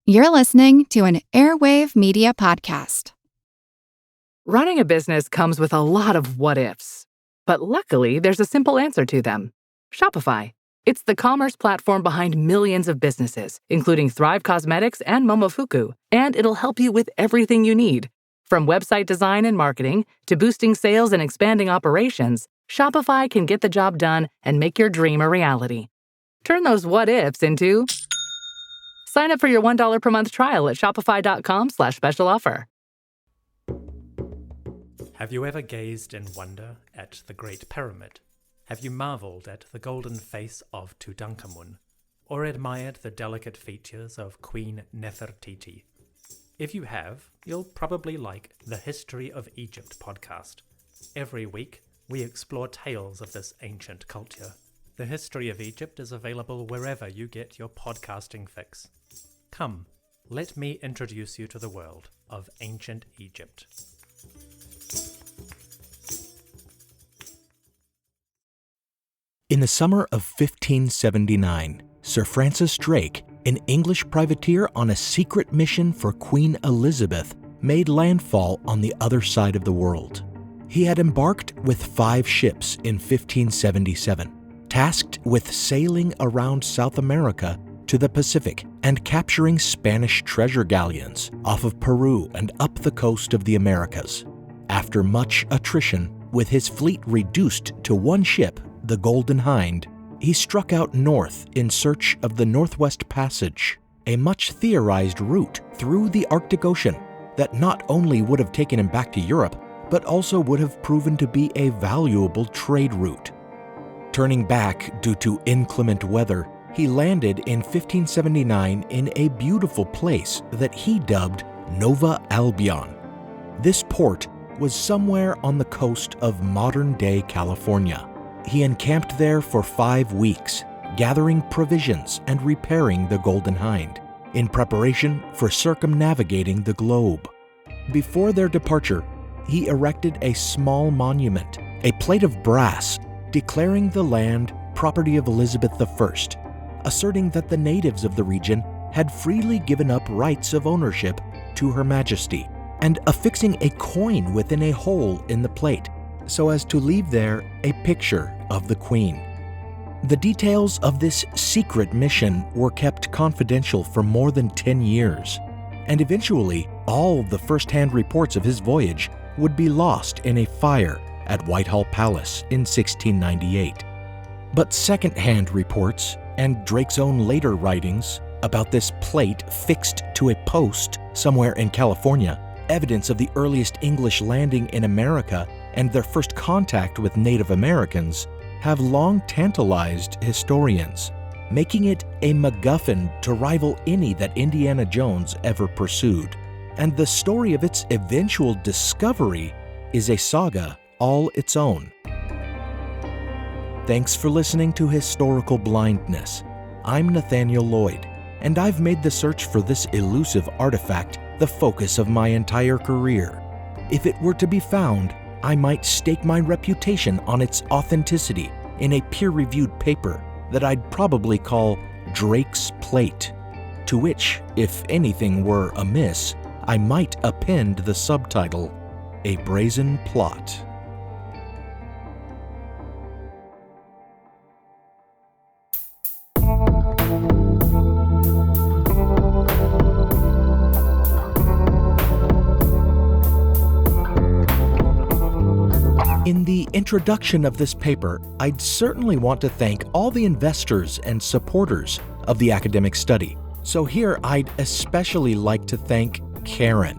You're listening to an Airwave Media Podcast. Running a business comes with a lot of what-ifs, but luckily there's a simple answer to them. Shopify. It's the commerce platform behind millions of businesses, including Thrive Cosmetics and Momofuku, and it'll help you with everything you need. From website design and marketing to boosting sales and expanding operations, Shopify can get the job done and make your dream a reality. Turn those what-ifs into... Sign up for your $1 per month trial at shopify.com/special offer. Have you ever gazed in wonder at the Great Pyramid? Have you marveled at the golden face of Tutankhamun? Or admired the delicate features of Queen Nefertiti? If you have, you'll probably like the History of Egypt podcast. Every week, we explore tales of this ancient culture. The History of Egypt is available wherever you get your podcasting fix. Come, let me introduce you to the world of ancient Egypt. In the summer of 1579, Sir Francis Drake, an English privateer on a secret mission for Queen Elizabeth, made landfall on the other side of the world. He had embarked with 5 ships in 1577, tasked with sailing around South America to the Pacific and capturing Spanish treasure galleons off of Peru and up the coast of the Americas. After much attrition, with his fleet reduced to 1 ship, the Golden Hind, he struck out north in search of the Northwest Passage, a much theorized route through the Arctic Ocean that not only would have taken him back to Europe, but also would have proven to be a valuable trade route. Turning back due to inclement weather, he landed in 1579 in a beautiful place that he dubbed Nova Albion. This port was somewhere on the coast of modern-day California. He encamped there for 5 weeks, gathering provisions and repairing the Golden Hind, in preparation for circumnavigating the globe. Before their departure, he erected a small monument, a plate of brass, declaring the land property of Elizabeth I, asserting that the natives of the region had freely given up rights of ownership to Her Majesty, and affixing a coin within a hole in the plate, so as to leave there a picture of the Queen. The details of this secret mission were kept confidential for more than 10 years, and eventually all the first-hand reports of his voyage would be lost in a fire at Whitehall Palace in 1698. But second-hand reports, and Drake's own later writings about this plate fixed to a post somewhere in California, evidence of the earliest English landing in America and their first contact with Native Americans, have long tantalized historians, making it a MacGuffin to rival any that Indiana Jones ever pursued. And the story of its eventual discovery is a saga all its own. Thanks for listening to Historical Blindness. I'm Nathaniel Lloyd, and I've made the search for this elusive artifact the focus of my entire career. If it were to be found, I might stake my reputation on its authenticity in a peer-reviewed paper that I'd probably call Drake's Plate, to which, if anything were amiss, I might append the subtitle, A Brazen Plot. In the introduction of this paper, I'd certainly want to thank all the investors and supporters of the academic study. So here I'd especially like to thank Karen,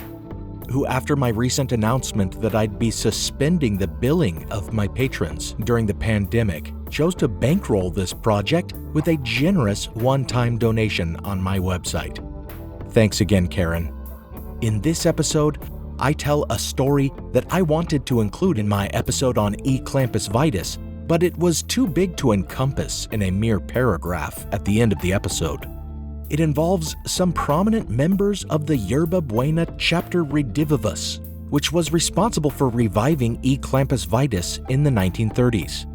who after my recent announcement that I'd be suspending the billing of my patrons during the pandemic, chose to bankroll this project with a generous one-time donation on my website. Thanks again, Karen. In this episode, I tell a story that I wanted to include in my episode on E. clampus vitus, but it was too big to encompass in a mere paragraph at the end of the episode. It involves some prominent members of the Yerba Buena chapter Redivivus, which was responsible for reviving E. clampus vitus in the 1930s.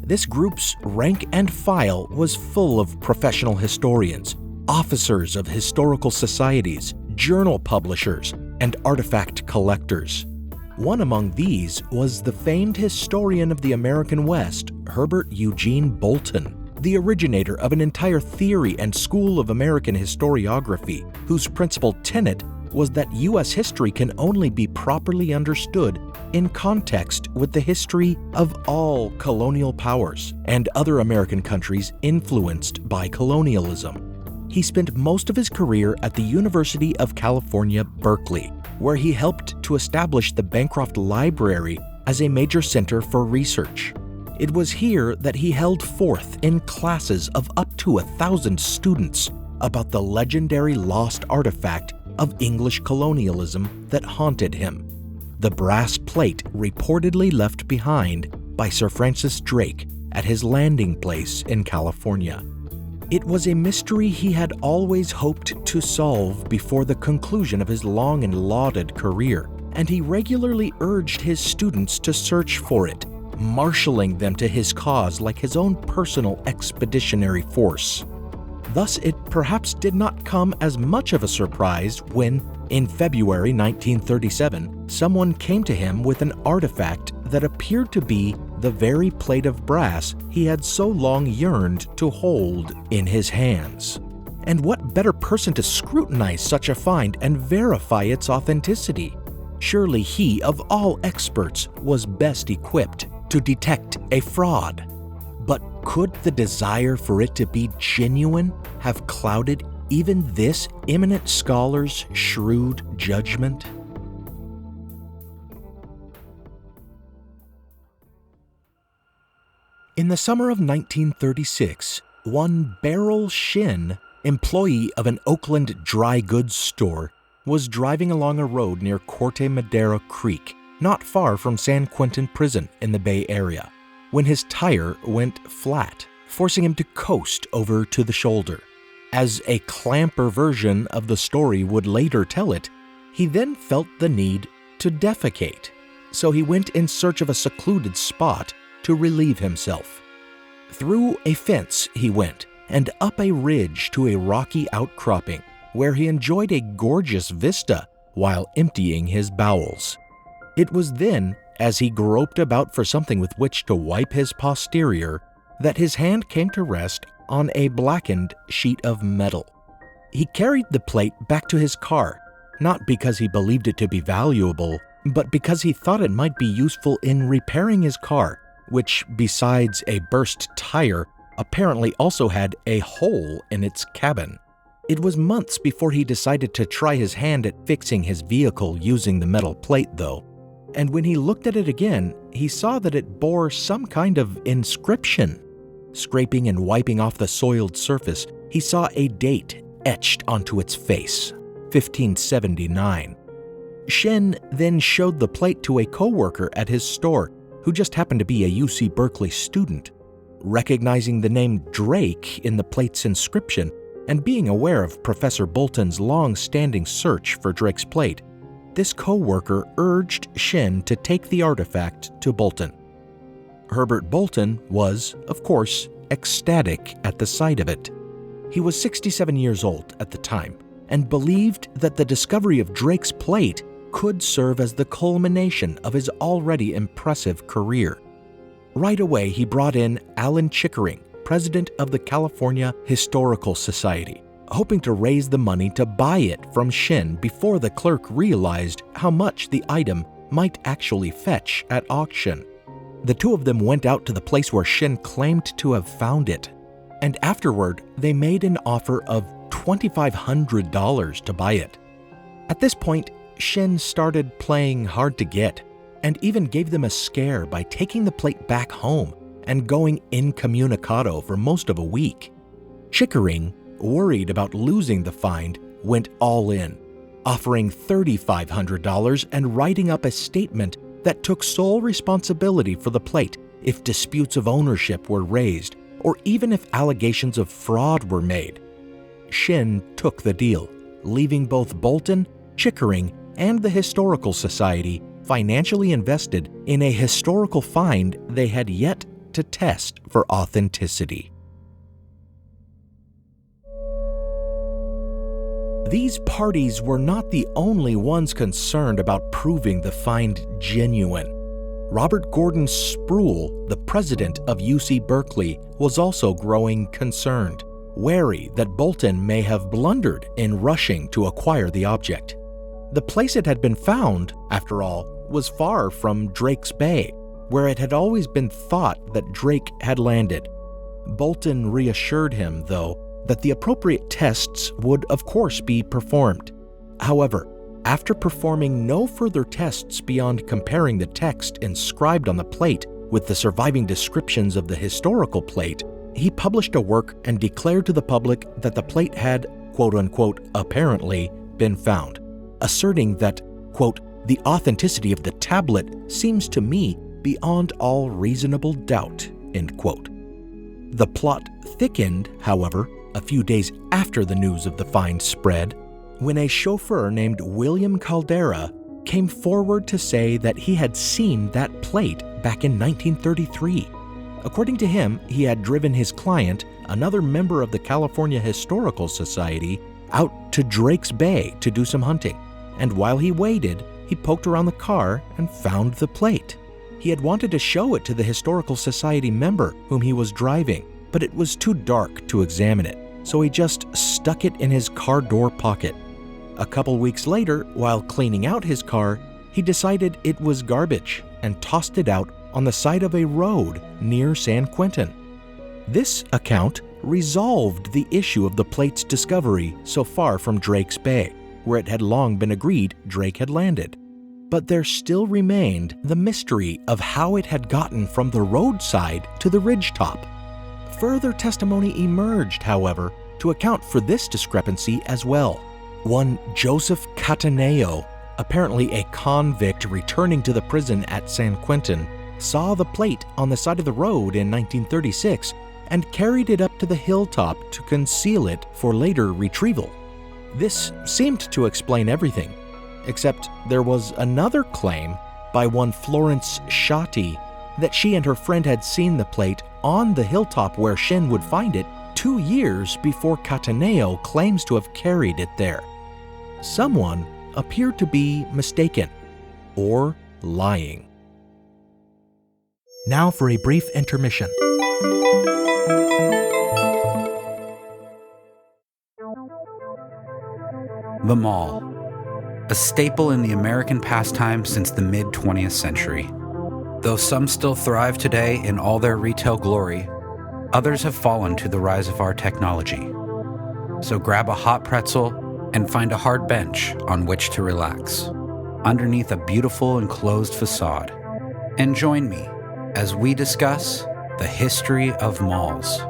This group's rank and file was full of professional historians, officers of historical societies, journal publishers, and artifact collectors. One among these was the famed historian of the American West, Herbert Eugene Bolton, the originator of an entire theory and school of American historiography, whose principal tenet was that U.S. history can only be properly understood in context with the history of all colonial powers and other American countries influenced by colonialism. He spent most of his career at the University of California, Berkeley, where he helped to establish the Bancroft Library as a major center for research. It was here that he held forth in classes of up to 1,000 students about the legendary lost artifact of English colonialism that haunted him, the brass plate reportedly left behind by Sir Francis Drake at his landing place in California. It was a mystery he had always hoped to solve before the conclusion of his long and lauded career, and he regularly urged his students to search for it, marshaling them to his cause like his own personal expeditionary force. Thus, it perhaps did not come as much of a surprise when, in February 1937, someone came to him with an artifact that appeared to be the very plate of brass he had so long yearned to hold in his hands. And what better person to scrutinize such a find and verify its authenticity? Surely he, of all experts, was best equipped to detect a fraud. But could the desire for it to be genuine have clouded even this eminent scholar's shrewd judgment? In the summer of 1936, one Beryl Shin, employee of an Oakland dry goods store, was driving along a road near Corte Madera Creek, not far from San Quentin Prison in the Bay Area, when his tire went flat, forcing him to coast over to the shoulder. As a clamper version of the story would later tell it, he then felt the need to defecate, so he went in search of a secluded spot to relieve himself. Through a fence he went, and up a ridge to a rocky outcropping, where he enjoyed a gorgeous vista while emptying his bowels. It was then, as he groped about for something with which to wipe his posterior, that his hand came to rest on a blackened sheet of metal. He carried the plate back to his car, not because he believed it to be valuable, but because he thought it might be useful in repairing his car, which, besides a burst tire, apparently also had a hole in its cabin. It was months before he decided to try his hand at fixing his vehicle using the metal plate, though. And when he looked at it again, he saw that it bore some kind of inscription. Scraping and wiping off the soiled surface, he saw a date etched onto its face, 1579. Shen then showed the plate to a coworker at his store, who just happened to be a UC Berkeley student. Recognizing the name Drake in the plate's inscription, and being aware of Professor Bolton's long-standing search for Drake's plate, this co-worker urged Shen to take the artifact to Bolton. Herbert Bolton was, of course, ecstatic at the sight of it. He was 67 years old at the time, and believed that the discovery of Drake's plate could serve as the culmination of his already impressive career. Right away, he brought in Alan Chickering, president of the California Historical Society, hoping to raise the money to buy it from Shen before the clerk realized how much the item might actually fetch at auction. The two of them went out to the place where Shen claimed to have found it, and afterward they made an offer of $2,500 to buy it. At this point, Shen started playing hard to get, and even gave them a scare by taking the plate back home and going incommunicado for most of a week. Chickering, worried about losing the find, went all in, offering $3,500 and writing up a statement that took sole responsibility for the plate if disputes of ownership were raised or even if allegations of fraud were made. Shen took the deal, leaving both Bolton, Chickering, and the Historical Society financially invested in a historical find they had yet to test for authenticity. these parties were not the only ones concerned about proving the find genuine. Robert Gordon Sproul, the president of UC Berkeley, was also growing concerned, wary that Bolton may have blundered in rushing to acquire the object. The place it had been found, after all, was far from Drake's Bay, where it had always been thought that Drake had landed. Bolton reassured him, though, that the appropriate tests would of course be performed. However, after performing no further tests beyond comparing the text inscribed on the plate with the surviving descriptions of the historical plate, he published a work and declared to the public that the plate had, quote-unquote, apparently been found, asserting that, quote, the authenticity of the tablet seems to me beyond all reasonable doubt, end quote. The plot thickened, however, a few days after the news of the find spread, when a chauffeur named William Caldera came forward to say that he had seen that plate back in 1933. According to him, he had driven his client, another member of the California Historical Society, out to Drake's Bay to do some hunting, and while he waited, he poked around the car and found the plate. He had wanted to show it to the Historical Society member whom he was driving, but it was too dark to examine it, so he just stuck it in his car door pocket. A couple weeks later, while cleaning out his car, he decided it was garbage and tossed it out on the side of a road near San Quentin. This account resolved the issue of the plate's discovery so far from Drake's Bay, where it had long been agreed Drake had landed. But there still remained the mystery of how it had gotten from the roadside to the ridgetop. Further testimony emerged, however, to account for this discrepancy as well. One Joseph Cataneo, apparently a convict returning to the prison at San Quentin, saw the plate on the side of the road in 1936 and carried it up to the hilltop to conceal it for later retrieval. This seemed to explain everything, except there was another claim by one Florence Shotty that she and her friend had seen the plate on the hilltop where Shin would find it 2 years before Cataneo claims to have carried it there. Someone appeared to be mistaken or lying. Now for a brief intermission. The mall, a staple in the American pastime since the mid-20th century. Though some still thrive today in all their retail glory, others have fallen to the rise of our technology. So grab a hot pretzel and find a hard bench on which to relax, underneath a beautiful enclosed facade. And join me as we discuss the history of malls.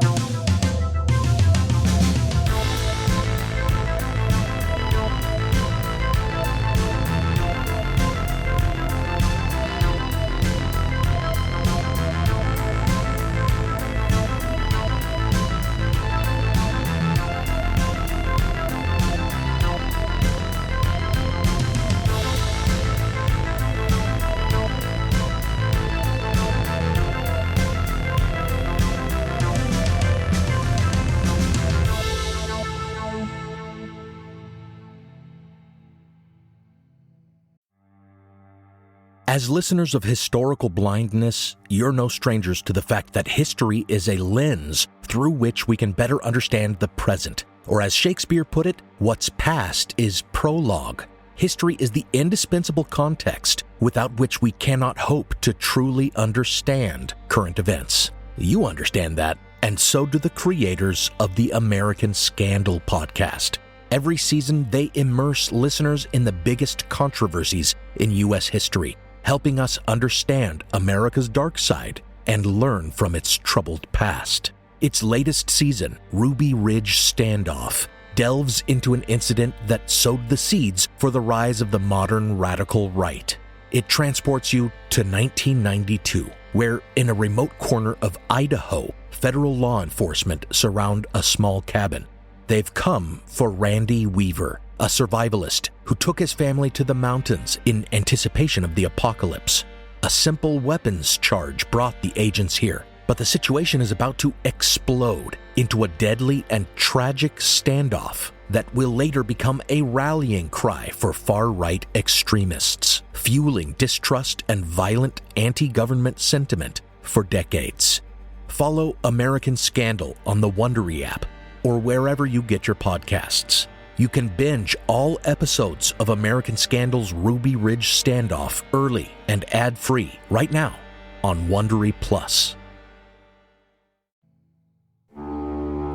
As listeners of Historical Blindness, you're no strangers to the fact that history is a lens through which we can better understand the present. Or as Shakespeare put it, what's past is prologue. History is the indispensable context without which we cannot hope to truly understand current events. You understand that, and so do the creators of the American Scandal podcast. Every season, they immerse listeners in the biggest controversies in U.S. history, helping us understand America's dark side and learn from its troubled past. Its latest season, Ruby Ridge Standoff, delves into an incident that sowed the seeds for the rise of the modern radical right. It transports you to 1992, where in a remote corner of Idaho, federal law enforcement surround a small cabin. They've come for Randy Weaver, a survivalist who took his family to the mountains in anticipation of the apocalypse. A simple weapons charge brought the agents here, But the situation is about to explode into a deadly and tragic standoff that will later become a rallying cry for far-right extremists, fueling distrust and violent anti-government sentiment for decades. Follow American Scandal on the Wondery app or wherever you get your podcasts. You can binge all episodes of American Scandal's Ruby Ridge standoff early and ad-free right now on Wondery Plus.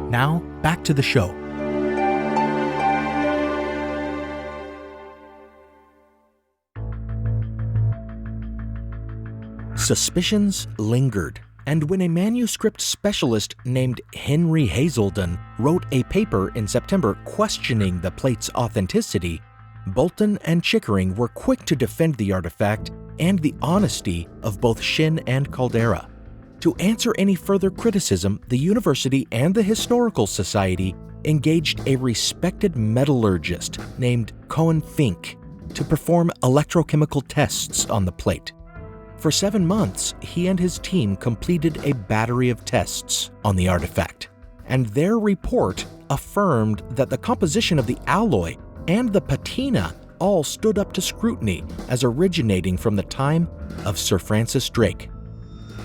Now, back to the show. Suspicions lingered, and when a manuscript specialist named Henry Hazelden wrote a paper in September questioning the plate's authenticity, Bolton and Chickering were quick to defend the artifact and the honesty of both Shin and Caldera. To answer any further criticism, the university and the Historical Society engaged a respected metallurgist named Cohen Fink to perform electrochemical tests on the plate. For 7 months, he and his team completed a battery of tests on the artifact, and their report affirmed that the composition of the alloy and the patina all stood up to scrutiny as originating from the time of Sir Francis Drake.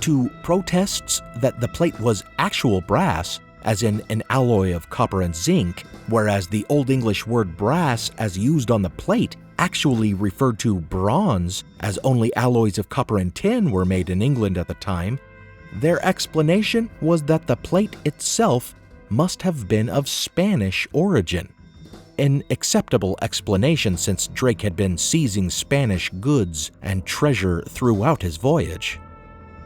To protests that the plate was actual brass, as in an alloy of copper and zinc, whereas the Old English word brass as used on the plate actually referred to bronze, as only alloys of copper and tin were made in England at the time, their explanation was that the plate itself must have been of Spanish origin. An acceptable explanation since Drake had been seizing Spanish goods and treasure throughout his voyage.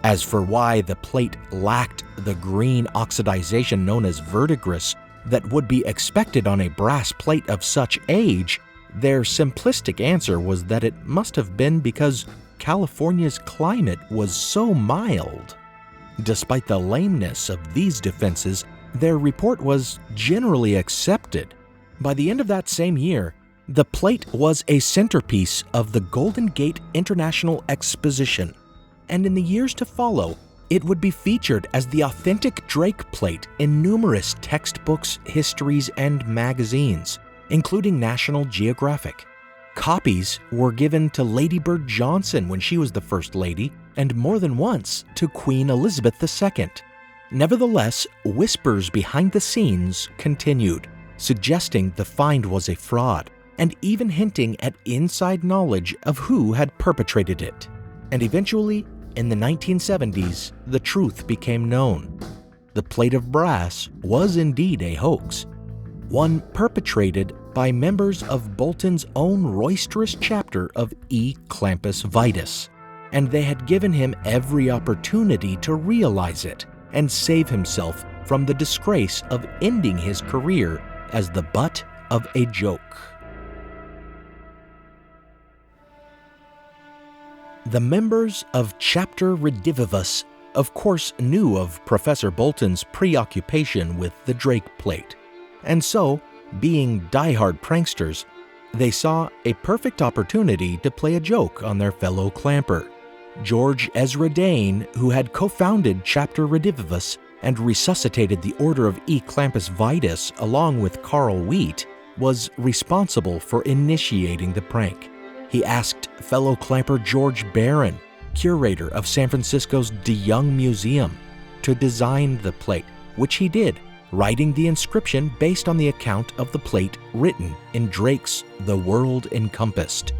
As for why the plate lacked the green oxidization known as verdigris that would be expected on a brass plate of such age, their simplistic answer was that it must have been because California's climate was so mild. Despite the lameness of these defenses, their report was generally accepted. By the end of that same year, the plate was a centerpiece of the Golden Gate International Exposition, and in the years to follow, it would be featured as the authentic Drake plate in numerous textbooks, histories, and magazines, including National Geographic. Copies were given to Lady Bird Johnson when she was the First Lady, and more than once to Queen Elizabeth II. Nevertheless, whispers behind the scenes continued, suggesting the find was a fraud, and even hinting at inside knowledge of who had perpetrated it. And eventually, in the 1970s, the truth became known. The plate of brass was indeed a hoax, one perpetrated by members of Bolton's own roisterous chapter of E. Clampus Vitus, and they had given him every opportunity to realize it and save himself from the disgrace of ending his career as the butt of a joke. The members of Chapter Redivivus, of course, knew of Professor Bolton's preoccupation with the Drake plate, and so, being diehard pranksters, they saw a perfect opportunity to play a joke on their fellow clamper. George Ezra Dane, who had co-founded Chapter Redivivus and resuscitated the Order of E. Clampus Vitus along with Carl Wheat, was responsible for initiating the prank. He asked fellow clamper George Barron, curator of San Francisco's DeYoung Museum, to design the plate, which he did, writing the inscription based on the account of the plate written in Drake's The World Encompassed.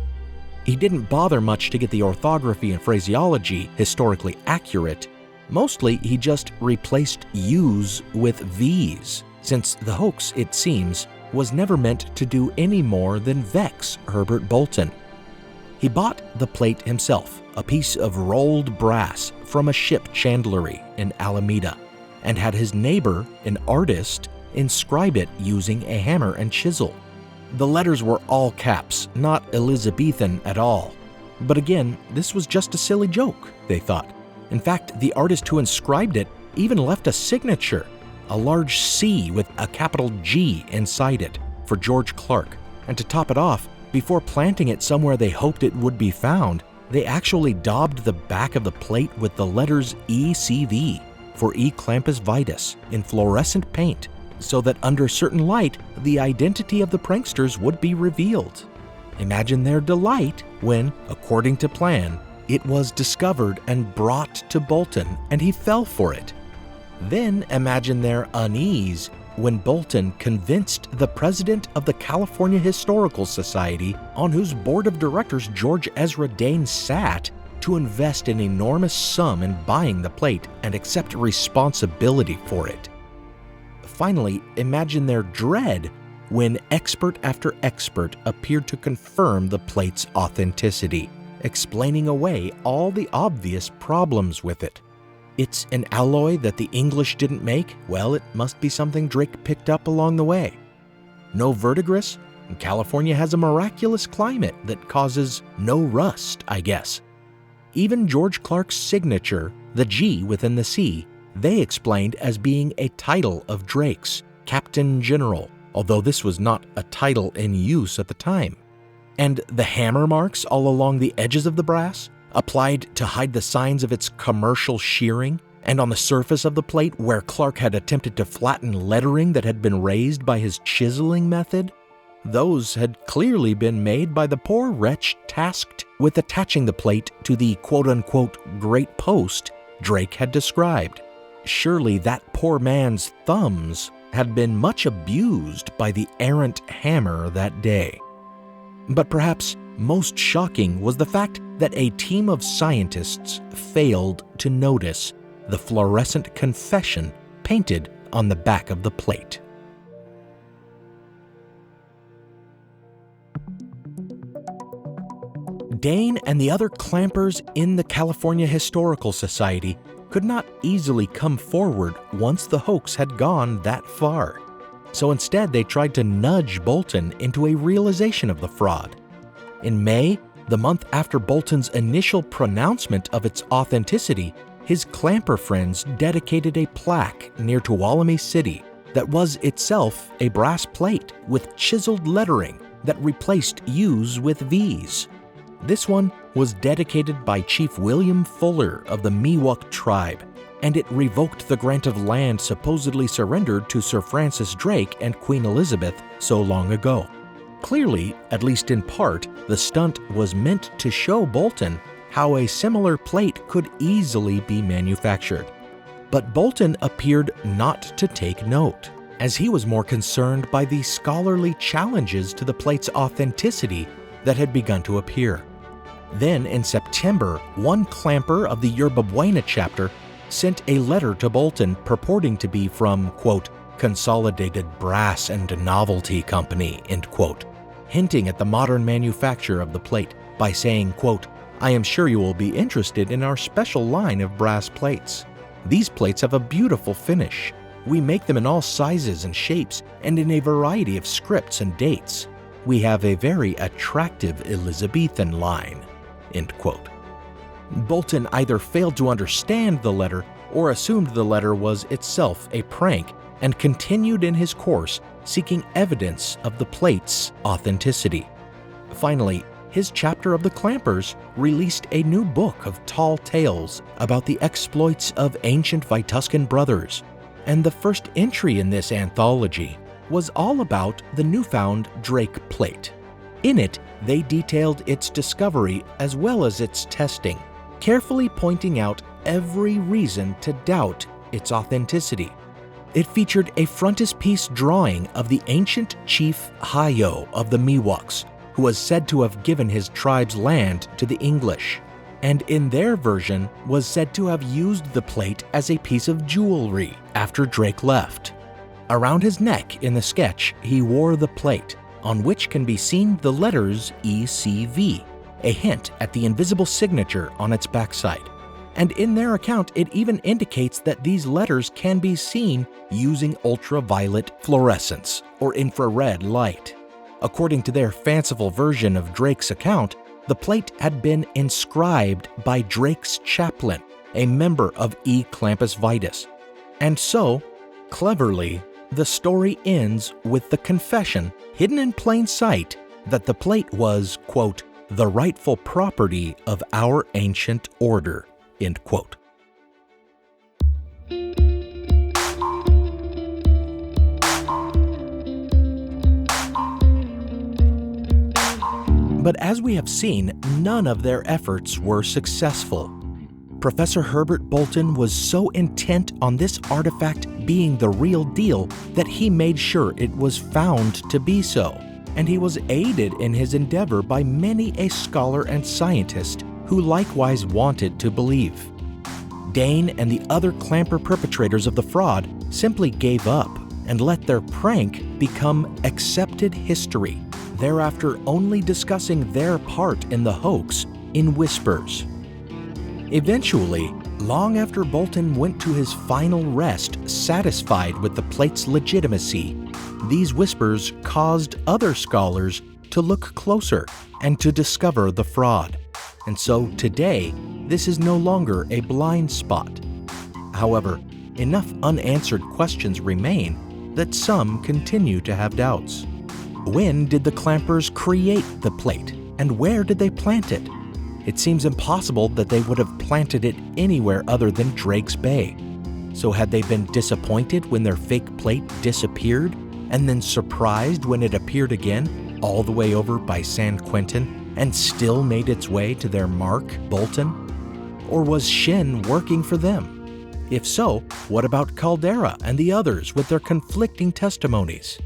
He didn't bother much to get the orthography and phraseology historically accurate. Mostly, he just replaced U's with V's, since the hoax, it seems, was never meant to do any more than vex Herbert Bolton. He bought the plate himself, a piece of rolled brass from a ship chandlery in Alameda, and had his neighbor, an artist, inscribe it using a hammer and chisel. The letters were all caps, not Elizabethan at all. But again, this was just a silly joke, they thought. In fact, the artist who inscribed it even left a signature, a large C with a capital G inside it, for George Clark. And to top it off, before planting it somewhere they hoped it would be found, they actually daubed the back of the plate with the letters ECV. for E. clampus vitus in fluorescent paint so that under certain light, the identity of the pranksters would be revealed. Imagine their delight when, according to plan, it was discovered and brought to Bolton and he fell for it. Then imagine their unease when Bolton convinced the president of the California Historical Society, on whose board of directors George Ezra Dane sat, to invest an enormous sum in buying the plate and accept responsibility for it. Finally, imagine their dread when expert after expert appeared to confirm the plate's authenticity, explaining away all the obvious problems with it. It's an alloy that the English didn't make? Well, it must be something Drake picked up along the way. No verdigris? California has a miraculous climate that causes no rust, I guess. Even George Clark's signature, the G within the C, they explained as being a title of Drake's, Captain General, although this was not a title in use at the time. And the hammer marks all along the edges of the brass, applied to hide the signs of its commercial shearing, and on the surface of the plate where Clark had attempted to flatten lettering that had been raised by his chiseling method, those had clearly been made by the poor wretch tasked with attaching the plate to the quote-unquote great post Drake had described. Surely that poor man's thumbs had been much abused by the errant hammer that day. But perhaps most shocking was the fact that a team of scientists failed to notice the fluorescent confession painted on the back of the plate. Dane and the other clampers in the California Historical Society could not easily come forward once the hoax had gone that far. So instead, they tried to nudge Bolton into a realization of the fraud. In May, the month after Bolton's initial pronouncement of its authenticity, his clamper friends dedicated a plaque near Tuolumne City that was itself a brass plate with chiseled lettering that replaced U's with V's. This one was dedicated by Chief William Fuller of the Miwok tribe, and it revoked the grant of land supposedly surrendered to Sir Francis Drake and Queen Elizabeth so long ago. Clearly, at least in part, the stunt was meant to show Bolton how a similar plate could easily be manufactured. But Bolton appeared not to take note, as he was more concerned by the scholarly challenges to the plate's authenticity that had begun to appear. Then, in September, one clamper of the Yerba Buena chapter sent a letter to Bolton purporting to be from, quote, Consolidated Brass and Novelty Company, end quote, hinting at the modern manufacture of the plate by saying, quote, I am sure you will be interested in our special line of brass plates. These plates have a beautiful finish. We make them in all sizes and shapes and in a variety of scripts and dates. We have a very attractive Elizabethan line, end quote. Bolton either failed to understand the letter or assumed the letter was itself a prank and continued in his course seeking evidence of the plate's authenticity. Finally, his chapter of the Clampers released a new book of tall tales about the exploits of ancient Vituscan brothers, and the first entry in this anthology was all about the newfound Drake plate. In it, they detailed its discovery as well as its testing, carefully pointing out every reason to doubt its authenticity. It featured a frontispiece drawing of the ancient chief Hayo of the Miwoks, who was said to have given his tribe's land to the English, and in their version was said to have used the plate as a piece of jewelry after Drake left. Around his neck in the sketch, he wore the plate, on which can be seen the letters ECV, a hint at the invisible signature on its backside. And in their account, it even indicates that these letters can be seen using ultraviolet fluorescence or infrared light. According to their fanciful version of Drake's account, the plate had been inscribed by Drake's chaplain, a member of E. clampus vitus. And so, cleverly, the story ends with the confession, hidden in plain sight, that the plate was, quote, the rightful property of our ancient order, end quote. But as we have seen, none of their efforts were successful. Professor Herbert Bolton was so intent on this artifact being the real deal that he made sure it was found to be so, and he was aided in his endeavor by many a scholar and scientist who likewise wanted to believe. Dane and the other clamper perpetrators of the fraud simply gave up and let their prank become accepted history, thereafter only discussing their part in the hoax in whispers. Eventually, long after Bolton went to his final rest satisfied with the plate's legitimacy, these whispers caused other scholars to look closer and to discover the fraud. And so today, this is no longer a blind spot. However, enough unanswered questions remain that some continue to have doubts. When did the clampers create the plate, and where did they plant it? It seems impossible that they would have planted it anywhere other than Drake's Bay. So had they been disappointed when their fake plate disappeared, and then surprised when it appeared again, all the way over by San Quentin, and still made its way to their mark, Bolton? Or was Shin working for them? If so, what about Caldera and the others with their conflicting testimonies?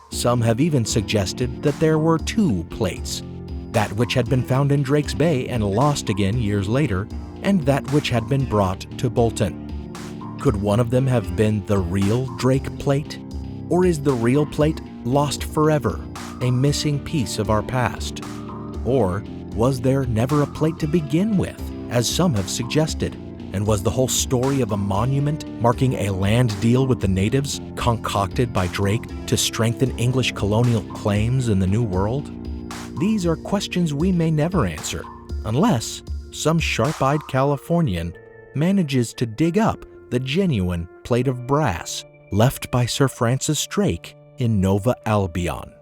Some have even suggested that there were two plates, that which had been found in Drake's Bay and lost again years later, and that which had been brought to Bolton. Could one of them have been the real Drake plate? Or is the real plate lost forever, a missing piece of our past? Or was there never a plate to begin with, as some have suggested? And was the whole story of a monument marking a land deal with the natives concocted by Drake to strengthen English colonial claims in the New World? These are questions we may never answer, unless some sharp-eyed Californian manages to dig up the genuine plate of brass left by Sir Francis Drake in Nova Albion.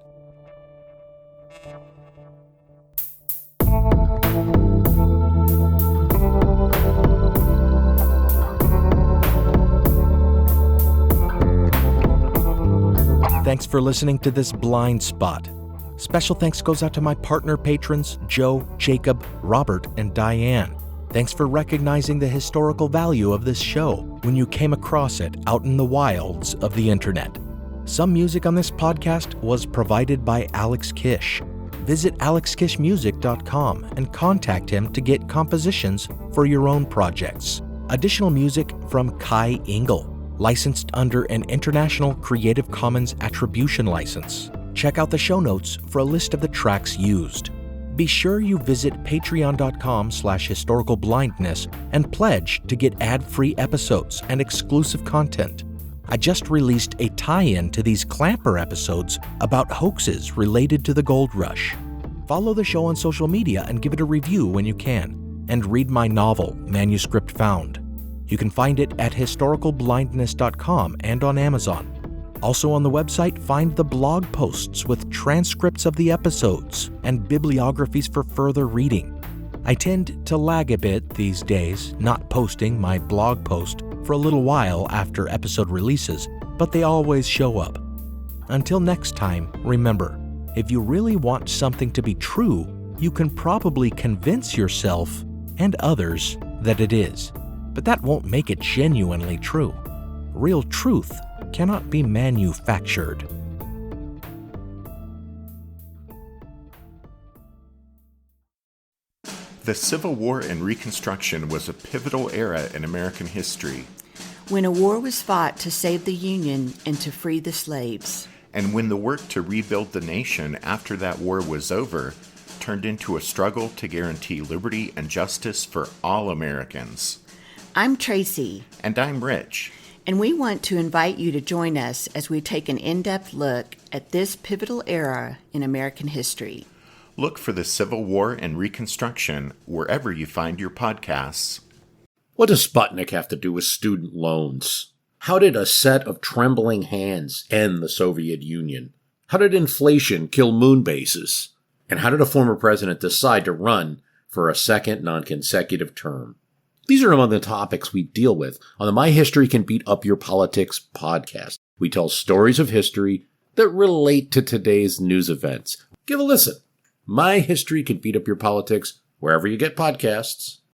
Thanks for listening to this blind spot. Special thanks goes out to my partner patrons, Joe, Jacob, Robert, and Diane. Thanks for recognizing the historical value of this show when you came across it out in the wilds of the internet. Some music on this podcast was provided by Alex Kish. Visit alexkishmusic.com and contact him to get compositions for your own projects. Additional music from Kai Engel, licensed under an International Creative Commons Attribution License. Check out the show notes for a list of the tracks used. Be sure you visit patreon.com/historicalblindness and pledge to get ad-free episodes and exclusive content. I just released a tie-in to these Clamper episodes about hoaxes related to the gold rush. Follow the show on social media and give it a review when you can. And read my novel, Manuscript Found. You can find it at historicalblindness.com and on Amazon. Also on the website, find the blog posts with transcripts of the episodes and bibliographies for further reading. I tend to lag a bit these days, not posting my blog post for a little while after episode releases, but they always show up. Until next time, remember, if you really want something to be true, you can probably convince yourself and others that it is. But that won't make it genuinely true. Real truth cannot be manufactured. The Civil War and Reconstruction was a pivotal era in American history. When a war was fought to save the Union and to free the slaves. And when the work to rebuild the nation after that war was over turned into a struggle to guarantee liberty and justice for all Americans. I'm Tracy. And I'm Rich. And we want to invite you to join us as we take an in-depth look at this pivotal era in American history. Look for the Civil War and Reconstruction wherever you find your podcasts. What does Sputnik have to do with student loans? How did a set of trembling hands end the Soviet Union? How did inflation kill moon bases? And how did a former president decide to run for a second non-consecutive term? These are among the topics we deal with on the My History Can Beat Up Your Politics podcast. We tell stories of history that relate to today's news events. Give a listen. My History Can Beat Up Your Politics, wherever you get podcasts.